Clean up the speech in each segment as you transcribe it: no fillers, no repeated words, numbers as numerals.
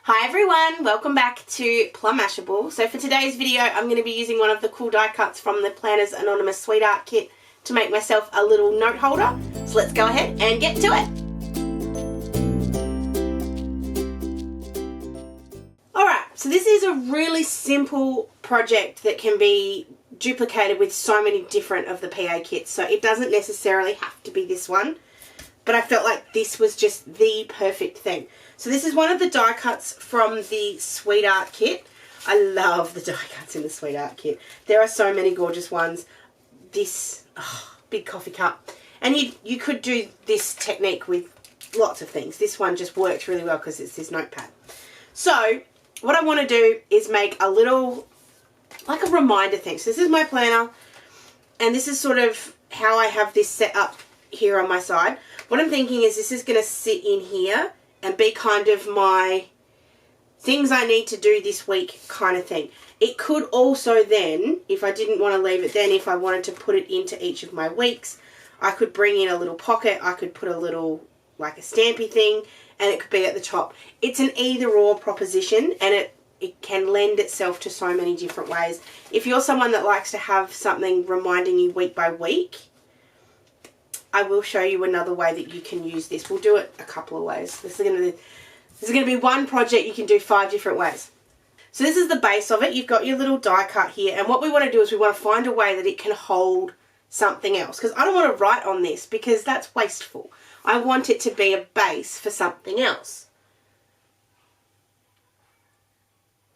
Hi everyone, welcome back to Plum Mashable. So for today's video I'm going to be using one of the cool die cuts from the Planner's Anonymous Sweet Art Kit to make myself a little note holder. So let's go ahead and get to it. Alright, so this is a really simple project that can be duplicated with so many different of the PA kits. So it doesn't necessarily have to be this one, but I felt like this was just the perfect thing. So this is one of the die cuts from the Sweet Art Kit. I love the die cuts in the Sweet Art Kit. There are so many gorgeous ones. This big coffee cup. And you could do this technique with lots of things. This one just works really well because it's this notepad. So what I want to do is make a little, like a reminder thing. So this is my planner, and this is sort of how I have this set up here on my side. What I'm thinking is this is going to sit in here and be kind of my things I need to do this week kind of thing. It could also then, if I didn't want to leave it then, if I wanted to put it into each of my weeks, I could bring in a little pocket, I could put a little, like a stampy thing, and it could be at the top. It's an either or proposition, and it can lend itself to so many different ways. If you're someone that likes to have something reminding you week by week, I will show you another way that you can use this. We'll do it a couple of ways. This is going to be one project you can do 5 different ways. So this is the base of it. You've got your little die cut here, and what we want to do is we want to find a way that it can hold something else, because I don't want to write on this because that's wasteful. I want it to be a base for something else.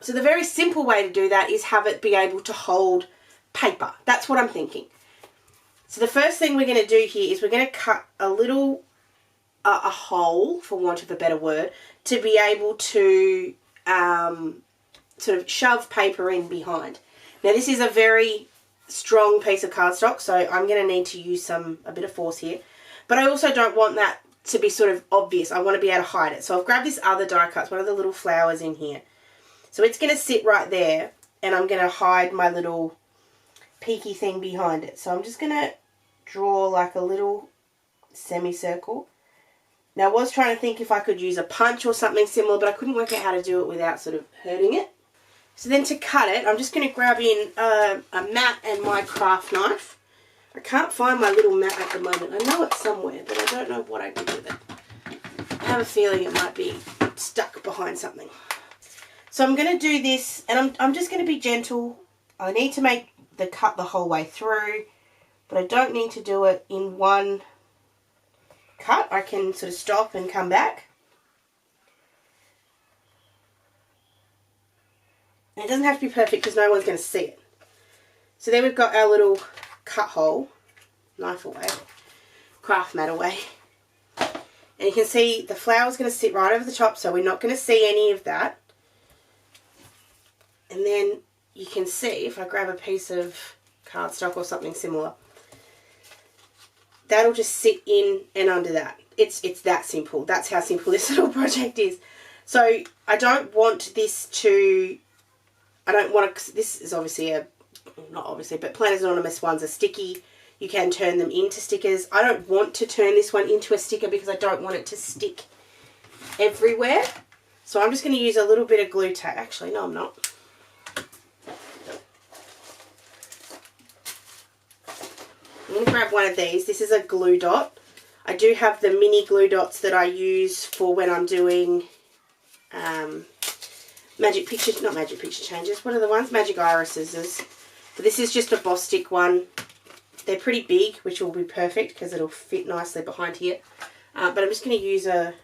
So the very simple way to do that is have it be able to hold paper. That's what I'm thinking. So the first thing we're going to do here is we're going to cut a little, a hole, for want of a better word, to be able to sort of shove paper in behind. Now this is a very strong piece of cardstock, so I'm going to need to use a bit of force here. But I also don't want that to be sort of obvious. I want to be able to hide it. So I've grabbed this other die cut, one of the little flowers in here. So it's going to sit right there, and I'm going to hide my little peaky thing behind it. So I'm just going to draw like a little semicircle. Now I was trying to think if I could use a punch or something similar, but I couldn't work out how to do it without sort of hurting it. So then to cut it, I'm just going to grab in a mat and my craft knife. I can't find my little mat at the moment. I know it's somewhere, but I don't know what I did with it. I have a feeling it might be stuck behind something. So I'm going to do this, and I'm just going to be gentle. I need to make the cut the whole way through, but I don't need to do it in one cut. I can sort of stop and come back. And it doesn't have to be perfect because no one's going to see it. So there we've got our little cut hole, knife away, craft mat away. And you can see the flower's going to sit right over the top, so we're not going to see any of that. And then you can see, if I grab a piece of cardstock or something similar, that'll just sit in and under that. It's that simple. That's how simple this little project is. So I don't want this to, this is obviously not obviously, but Planner's Anonymous ones are sticky. You can turn them into stickers. I don't want to turn this one into a sticker because I don't want it to stick everywhere. So I'm just going to use a little bit of glue tape. Actually, no, I'm not. I'm going to grab one of these. This is a glue dot. I do have the mini glue dots that I use for when I'm doing magic picture changes. What are the ones? Magic irises. But this is just a Bostick one. They're pretty big, which will be perfect because it'll fit nicely behind here. But I'm just going to use a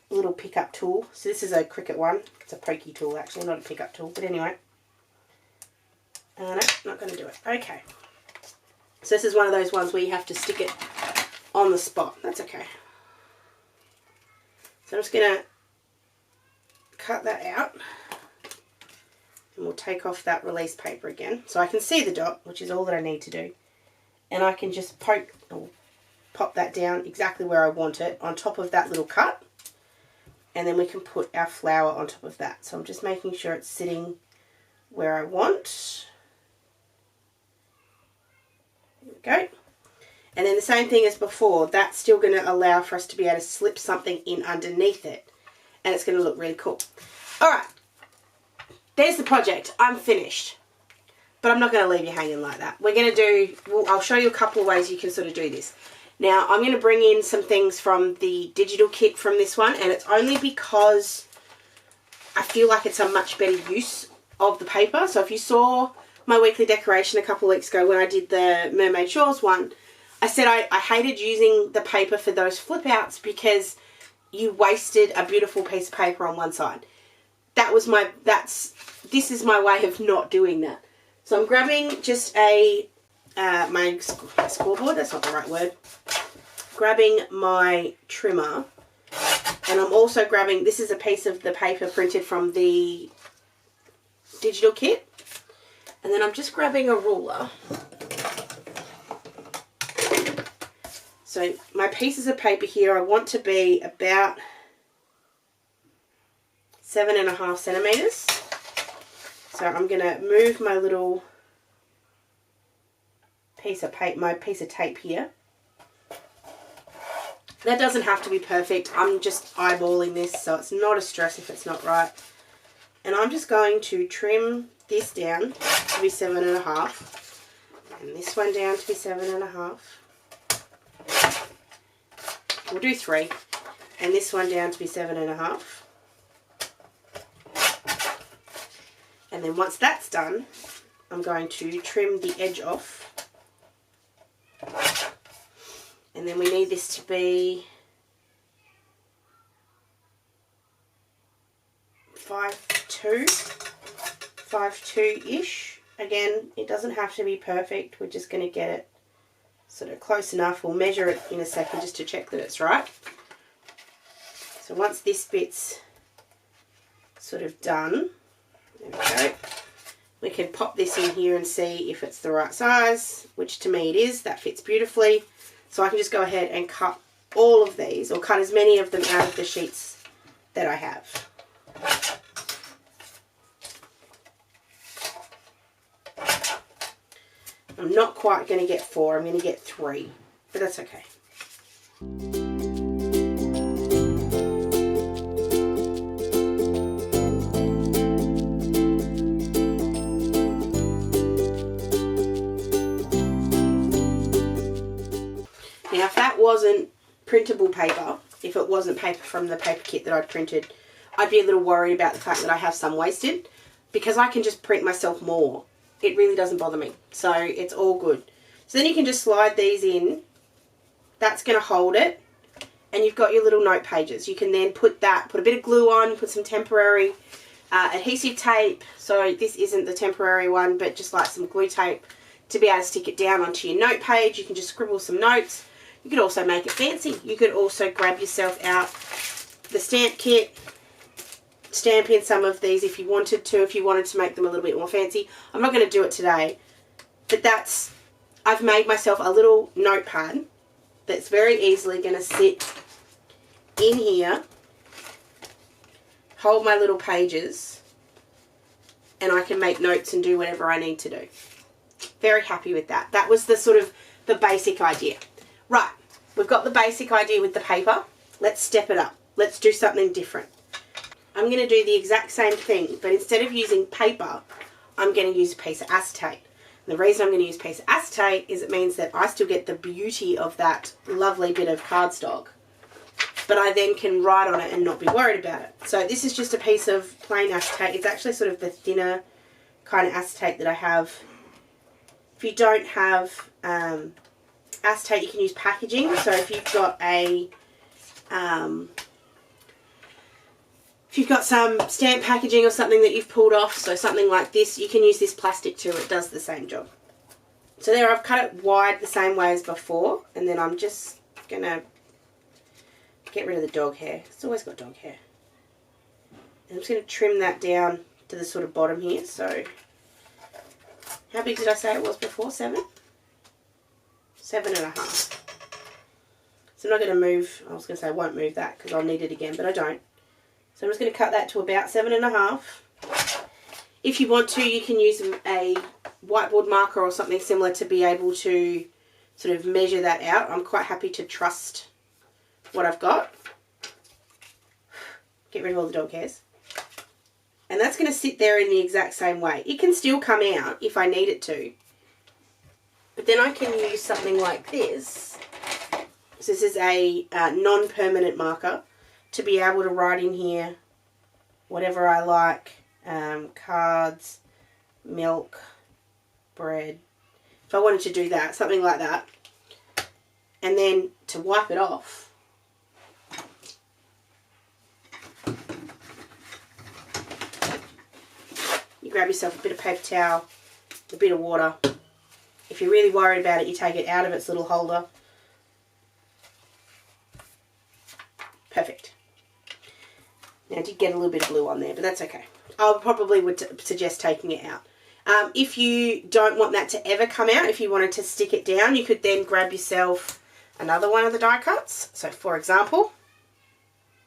little pickup tool. So this is a Cricut one. It's a pokey tool actually, not a pickup tool. But anyway. No, not going to do it. Okay. So this is one of those ones where you have to stick it on the spot. That's okay. So I'm just going to cut that out. And we'll take off that release paper again. So I can see the dot, which is all that I need to do. And I can just poke or pop that down exactly where I want it on top of that little cut. And then we can put our flower on top of that. So I'm just making sure it's sitting where I want. There we go. And then the same thing as before, that's still going to allow for us to be able to slip something in underneath it. and it's going to look really cool. Alright, there's the project. I'm finished. But I'm not going to leave you hanging like that. We're going to do, I'll show you a couple of ways you can sort of do this. Now, I'm going to bring in some things from the digital kit from this one, and it's only because I feel like it's a much better use of the paper. So if you saw my weekly decoration a couple of weeks ago when I did the Mermaid Shores one, I said I hated using the paper for those flip outs because you wasted a beautiful piece of paper on one side. This is my way of not doing that. So I'm grabbing just my scoreboard, that's not the right word. Grabbing my trimmer, and I'm also grabbing, this is a piece of the paper printed from the digital kit. And then I'm just grabbing a ruler. So my pieces of paper here, I want to be about 7.5 centimeters. So I'm going to move my little piece of paper, my piece of tape here. That doesn't have to be perfect. I'm just eyeballing this, so it's not a stress if it's not right. And I'm just going to trim this down to be 7.5, and this one down to be 7.5. We'll do 3, and this one down to be 7.5. And then once that's done, I'm going to trim the edge off. And then we need this to be 5'2", Again, it doesn't have to be perfect. We're just going to get it sort of close enough. We'll measure it in a second just to check that it's right. So once this bit's sort of done, there we go. We can pop this in here and see if it's the right size, which to me it is. That fits beautifully. So I can just go ahead and cut all of these, or cut as many of them out of the sheets that I have. I'm not quite going to get 4, I'm going to get 3, but that's okay. Now if that wasn't printable paper, if it wasn't paper from the paper kit that I'd printed, I'd be a little worried about the fact that I have some wasted. Because I can just print myself more, it really doesn't bother me. So it's all good. So then you can just slide these in. That's going to hold it. And you've got your little note pages. You can then put a bit of glue on, put some temporary adhesive tape. So this isn't the temporary one, but just like some glue tape to be able to stick it down onto your note page. You can just scribble some notes. You could also make it fancy. You could also grab yourself out the stamp kit, stamp in some of these if you wanted to make them a little bit more fancy. I'm not going to do it today, but I've made myself a little notepad that's very easily going to sit in here, hold my little pages, and I can make notes and do whatever I need to do. Very happy with that. That was the sort of the basic idea. Right, we've got the basic idea with the paper. Let's step it up. Let's do something different. I'm going to do the exact same thing, but instead of using paper, I'm going to use a piece of acetate. And the reason I'm going to use a piece of acetate is it means that I still get the beauty of that lovely bit of cardstock, but I then can write on it and not be worried about it. So this is just a piece of plain acetate. It's actually sort of the thinner kind of acetate that I have. If you don't have acetate, you can use packaging. So if you've got if you've got some stamp packaging or something that you've pulled off, so something like this, you can use this plastic too. It does the same job. So there, I've cut it wide the same way as before, and then I'm just going to get rid of the dog hair. It's always got dog hair. And I'm just going to trim that down to the sort of bottom here. So how big did I say it was before? 7? 7.5. So I'm not going to move, I was going to say I won't move that because I'll need it again, but I don't. So I'm just going to cut that to about 7.5. If you want to, you can use a whiteboard marker or something similar to be able to sort of measure that out. I'm quite happy to trust what I've got. Get rid of all the dog hairs. And that's going to sit there in the exact same way. It can still come out if I need it to. But then I can use something like this. So this is a non-permanent marker to be able to write in here whatever I like. Cards, milk, bread. If I wanted to do that, something like that. And then to wipe it off, you grab yourself a bit of paper towel, a bit of water. If you're really worried about it, you take it out of its little holder. Perfect. Now I did get a little bit of glue on there, but that's okay. I probably would suggest taking it out. If you don't want that to ever come out, if you wanted to stick it down, you could then grab yourself another one of the die cuts. So for example,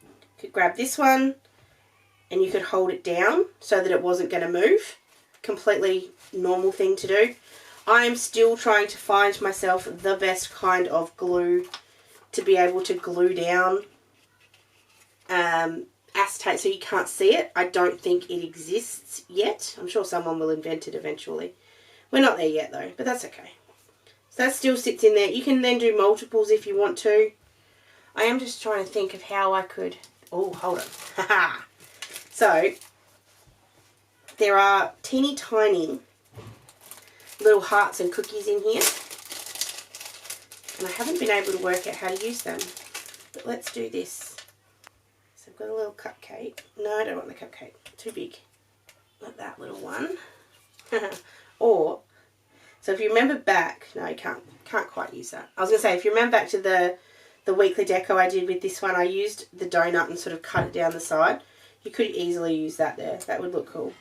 you could grab this one and you could hold it down so that it wasn't going to move. Completely normal thing to do. I am still trying to find myself the best kind of glue to be able to glue down acetate so you can't see it. I don't think it exists yet. I'm sure someone will invent it eventually. We're not there yet though, but that's okay. So that still sits in there. You can then do multiples if you want to. I am just trying to think of how I could... Oh, hold on. Haha. So, there are teeny tiny little hearts and cookies in here. And I haven't been able to work out how to use them. But let's do this. So I've got a little cupcake. No, I don't want the cupcake. Too big. Not that little one. Or... So if you remember back, no, you can't quite use that. I was going to say, if you remember back to the weekly deco I did with this one, I used the donut and sort of cut it down the side. You could easily use that there. That would look cool.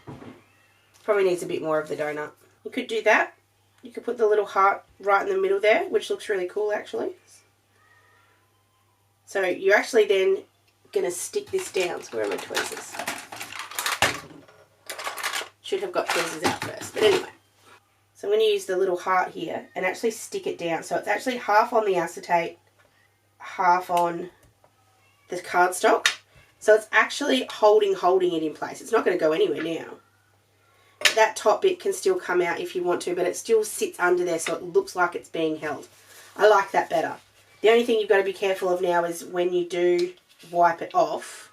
Probably needs a bit more of the donut. You could do that. You could put the little heart right in the middle there, which looks really cool actually. So you're actually then going to stick this down. So where are my tweezers? Should have got tweezers out first, but anyway. So I'm going to use the little heart here and actually stick it down. So it's actually half on the acetate, half on the cardstock. So it's actually holding it in place. It's not going to go anywhere now. That top bit can still come out if you want to, but it still sits under there so it looks like it's being held. I like that better. The only thing you've got to be careful of now is when you do wipe it off,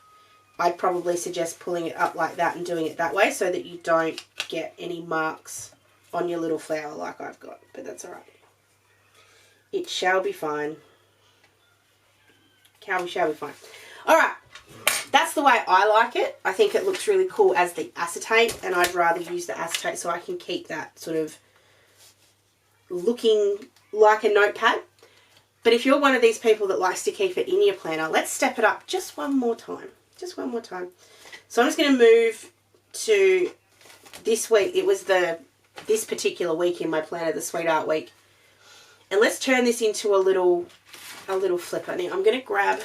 I'd probably suggest pulling it up like that and doing it that way so that you don't get any marks on your little flower like I've got, but that's alright. It shall be fine. Shall be fine. Alright, that's the way I like it. I think it looks really cool as the acetate, and I'd rather use the acetate so I can keep that sort of looking like a notepad. But if you're one of these people that likes to keep it in your planner, let's step it up just one more time. Just one more time. So I'm just going to move to this week. It was this particular week in my planner, the Sweet Art Week. And let's turn this into a little flipper. Now I'm going to grab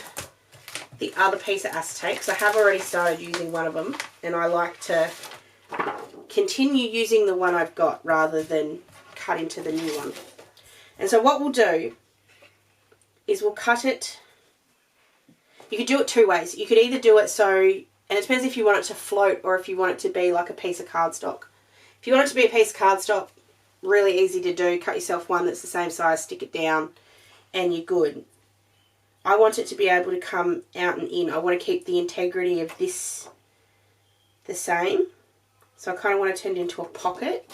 the other piece of acetate because I have already started using one of them, and I like to continue using the one I've got rather than cut into the new one. And so what we'll do is we'll cut it. You could do it two ways. You could either do it so, and it depends if you want it to float or if you want it to be like a piece of cardstock. If you want it to be a piece of cardstock, really easy to do. Cut yourself one that's the same size, stick it down, and you're good. I want it to be able to come out and in. I want to keep the integrity of this the same. So I kind of want to turn it into a pocket.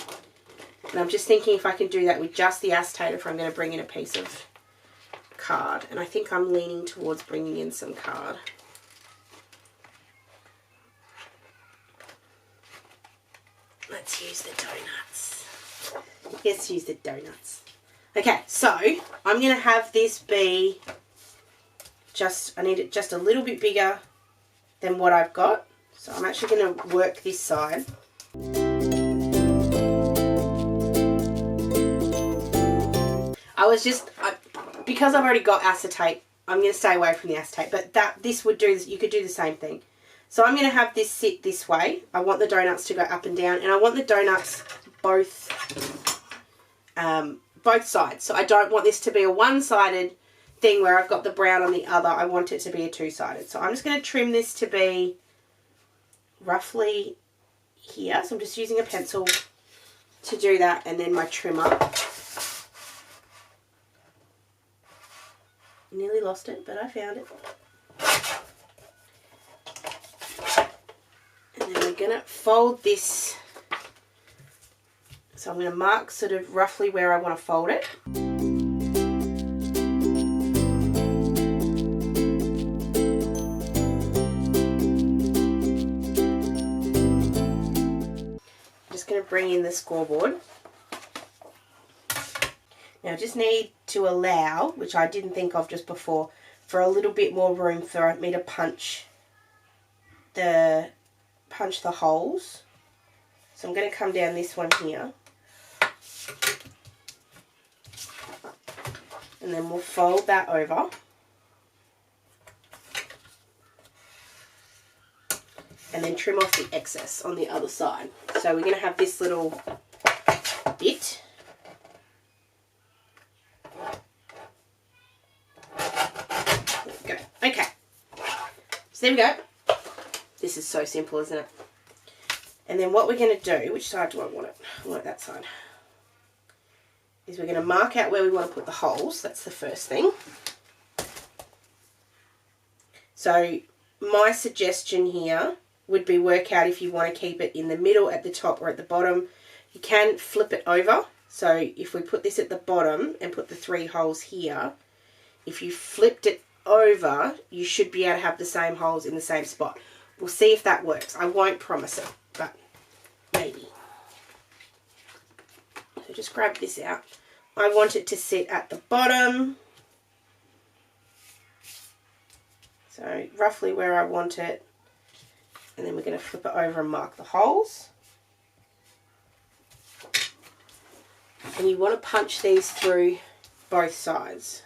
And I'm just thinking if I can do that with just the acetate, if I'm going to bring in a piece of card. And I think I'm leaning towards bringing in some card. Let's use the donuts. Let's use the donuts. Okay, so I'm going to have this be I need it just a little bit bigger than what I've got. So I'm actually going to work this side. Because I've already got acetate, I'm going to stay away from the acetate, but you could do the same thing. So I'm going to have this sit this way. I want the donuts to go up and down, and I want the donuts both sides. So I don't want this to be a one-sided thing where I've got the brown on the other. I want it to be a two-sided. So I'm just going to trim this to be roughly here. So I'm just using a pencil to do that, and then my trimmer. Nearly lost it, but I found it. And then we're going to fold this. So I'm going to mark sort of roughly where I want to fold it. Going to bring in the scoreboard. Now I just need to allow, which I didn't think of just before, for a little bit more room for me to punch the holes. So I'm going to come down this one here, and then we'll fold that over. And then trim off the excess on the other side. So we're going to have this little bit. There we go. Okay. So there we go. This is so simple, isn't it? And then what we're going to do, which side do I want it? I want it that side. Is we're going to mark out where we want to put the holes. That's the first thing. So my suggestion here would be work out if you want to keep it in the middle, at the top, or at the bottom. You can flip it over. So if we put this at the bottom and put the 3 holes here, if you flipped it over, you should be able to have the same holes in the same spot. We'll see if that works. I won't promise it, but maybe. So just grab this out. I want it to sit at the bottom. So roughly where I want it. And then we're going to flip it over and mark the holes. And you want to punch these through both sides.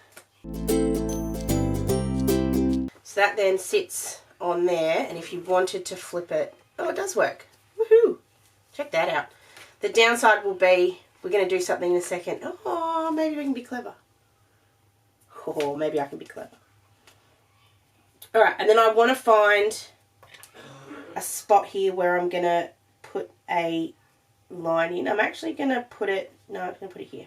So that then sits on there, and if you wanted to flip it, oh, it does work. Woohoo! Check that out. The downside will be, we're going to do something in a second. Oh, maybe we can be clever. Oh, maybe I can be clever. Alright, and then I want to find a spot here where I'm going to put a line in. I'm actually going to put it, no, I'm going to put it here.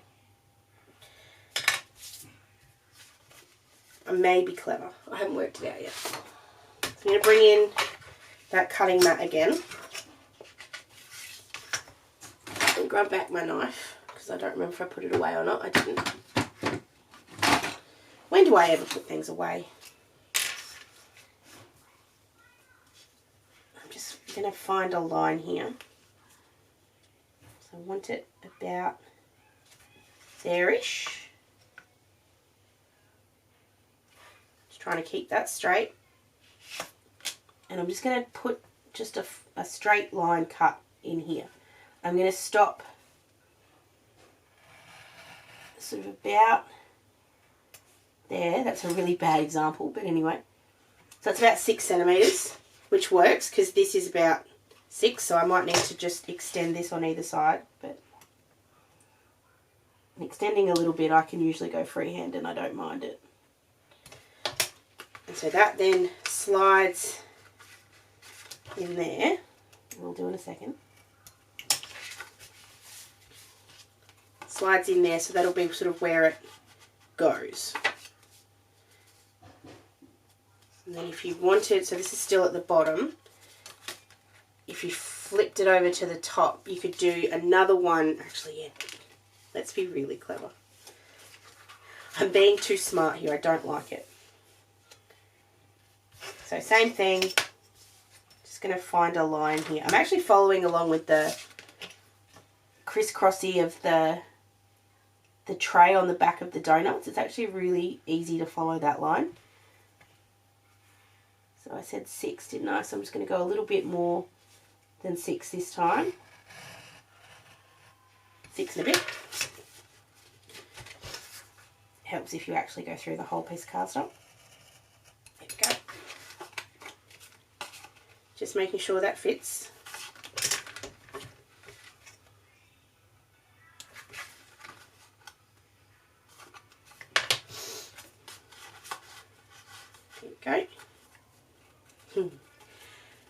I may be clever. I haven't worked it out yet. So I'm going to bring in that cutting mat again. And grab back my knife, because I don't remember if I put it away or not. I didn't. When do I ever put things away? I'm going to find a line here. So I want it about there-ish. Just trying to keep that straight. And I'm just going to put just a straight line cut in here. I'm going to stop sort of about there. That's a really bad example, but anyway. So it's about 6 centimetres. Which works because this is about 6, so I might need to just extend this on either side. But extending a little bit, I can usually go freehand and I don't mind it. And so that then slides in there. We'll do in a second. Slides in there, so that'll be sort of where it goes. And then if you wanted, so this is still at the bottom, if you flipped it over to the top, you could do another one. Actually, yeah, let's be really clever. I'm being too smart here, I don't like it. So same thing, just going to find a line here. I'm actually following along with the crisscrossy of the tray on the back of the donuts. It's actually really easy to follow that line. So I said 6, didn't I? So I'm just going to go a little bit more than 6 this time. 6 and a bit. Helps if you actually go through the whole piece of cardstock. There we go. Just making sure that fits. There we go.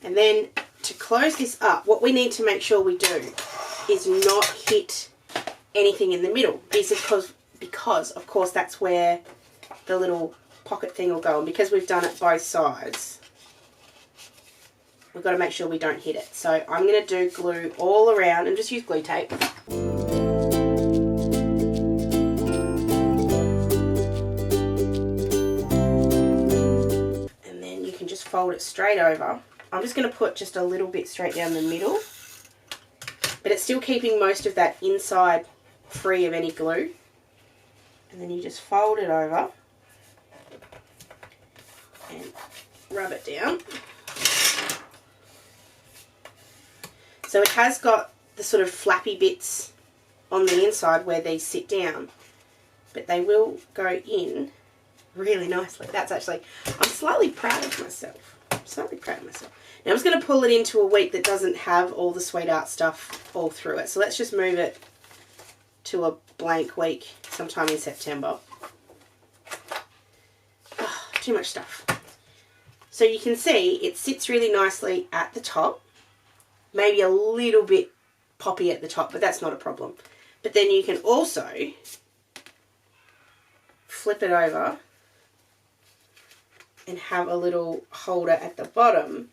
And then to close this up, what we need to make sure we do is not hit anything in the middle. This is because of course that's where the little pocket thing will go, and because we've done it both sides, we've got to make sure we don't hit it. So I'm going to do glue all around and just use glue tape. And then you can just fold it straight over. I'm just going to put just a little bit straight down the middle, but it's still keeping most of that inside free of any glue. And then you just fold it over and rub it down. So it has got the sort of flappy bits on the inside where these sit down, but they will go in really nicely. That's actually, I'm slightly proud of myself. Now I'm just going to pull it into a week that doesn't have all the sweet art stuff all through it. So let's just move it to a blank week sometime in September. Oh, too much stuff. So you can see it sits really nicely at the top. Maybe a little bit poppy at the top, but that's not a problem. But then you can also flip it over and have a little holder at the bottom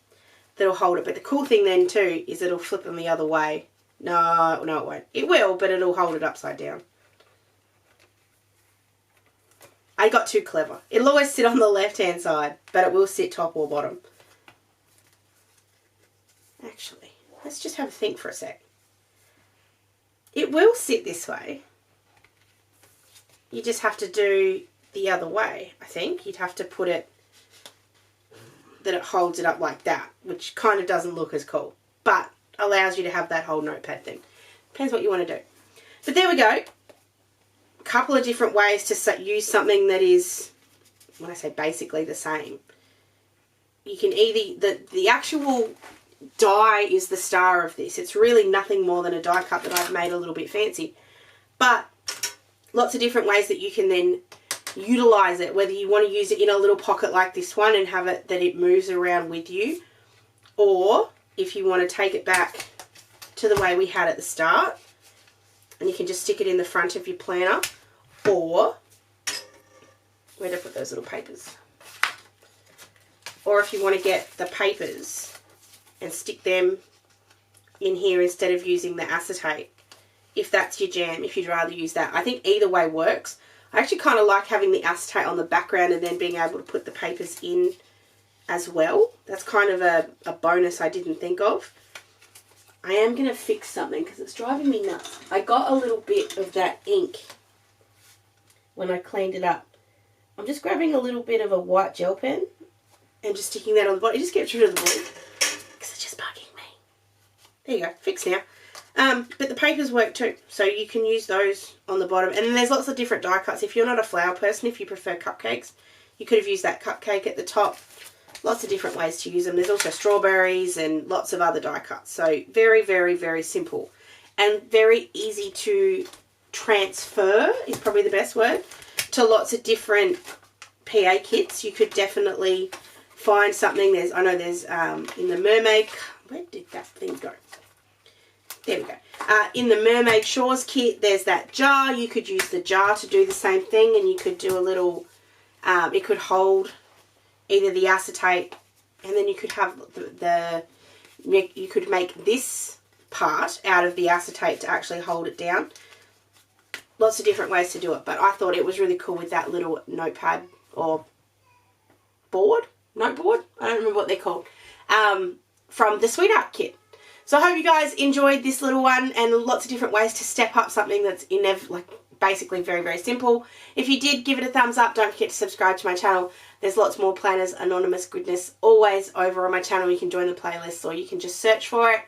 that'll hold it. But the cool thing then too is it'll flip them the other way. No, it won't. It will, but it'll hold it upside down. I got too clever. It'll always sit on the left-hand side, but it will sit top or bottom. Actually, let's just have a think for a sec. It will sit this way. You just have to do the other way, I think. You'd have to put it that it holds it up like that, which kind of doesn't look as cool, but allows you to have that whole notepad thing. Depends what you want to do. But there we go. A couple of different ways to use something that is, when I say basically the same. You can either, the actual die is the star of this. It's really nothing more than a die cut that I've made a little bit fancy. But lots of different ways that you can then utilize it, whether you want to use it in a little pocket like this one and have it that it moves around with you, or if you want to take it back to the way we had at the start and you can just stick it in the front of your planner, or where to put those little papers, or if you want to get the papers and stick them in here instead of using the acetate, if that's your jam, if you'd rather use that. I think either way works. I actually kind of like having the acetate on the background and then being able to put the papers in as well. That's kind of a bonus I didn't think of. I am going to fix something because it's driving me nuts. I got a little bit of that ink when I cleaned it up. I'm just grabbing a little bit of a white gel pen and just sticking that on the bottom. It just gets rid of the blue because it's just bugging me. There you go, fixed now. But the papers work too, so you can use those on the bottom. And then there's lots of different die cuts. If you're not a flower person, if you prefer cupcakes, you could have used that cupcake at the top. Lots of different ways to use them. There's also strawberries and lots of other die cuts. So very, very, very simple and very easy to transfer is probably the best word to lots of different PA kits. You could definitely find something. I know there's in the mermaid, where did that thing go? There we go. In the Mermaid Shores kit, there's that jar. You could use the jar to do the same thing, and you could do a little, it could hold either the acetate, and then you could have you could make this part out of the acetate to actually hold it down. Lots of different ways to do it, but I thought it was really cool with that little notepad or noteboard, I don't remember what they're called, from the Sweet Art kit. So I hope you guys enjoyed this little one and lots of different ways to step up something that's basically very, very simple. If you did, give it a thumbs up. Don't forget to subscribe to my channel. There's lots more planners, anonymous goodness always over on my channel. You can join the playlist or you can just search for it.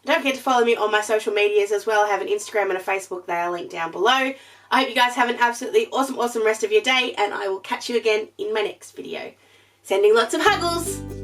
Don't forget to follow me on my social medias as well. I have an Instagram and a Facebook. They are linked down below. I hope you guys have an absolutely awesome, awesome rest of your day, and I will catch you again in my next video. Sending lots of huggles.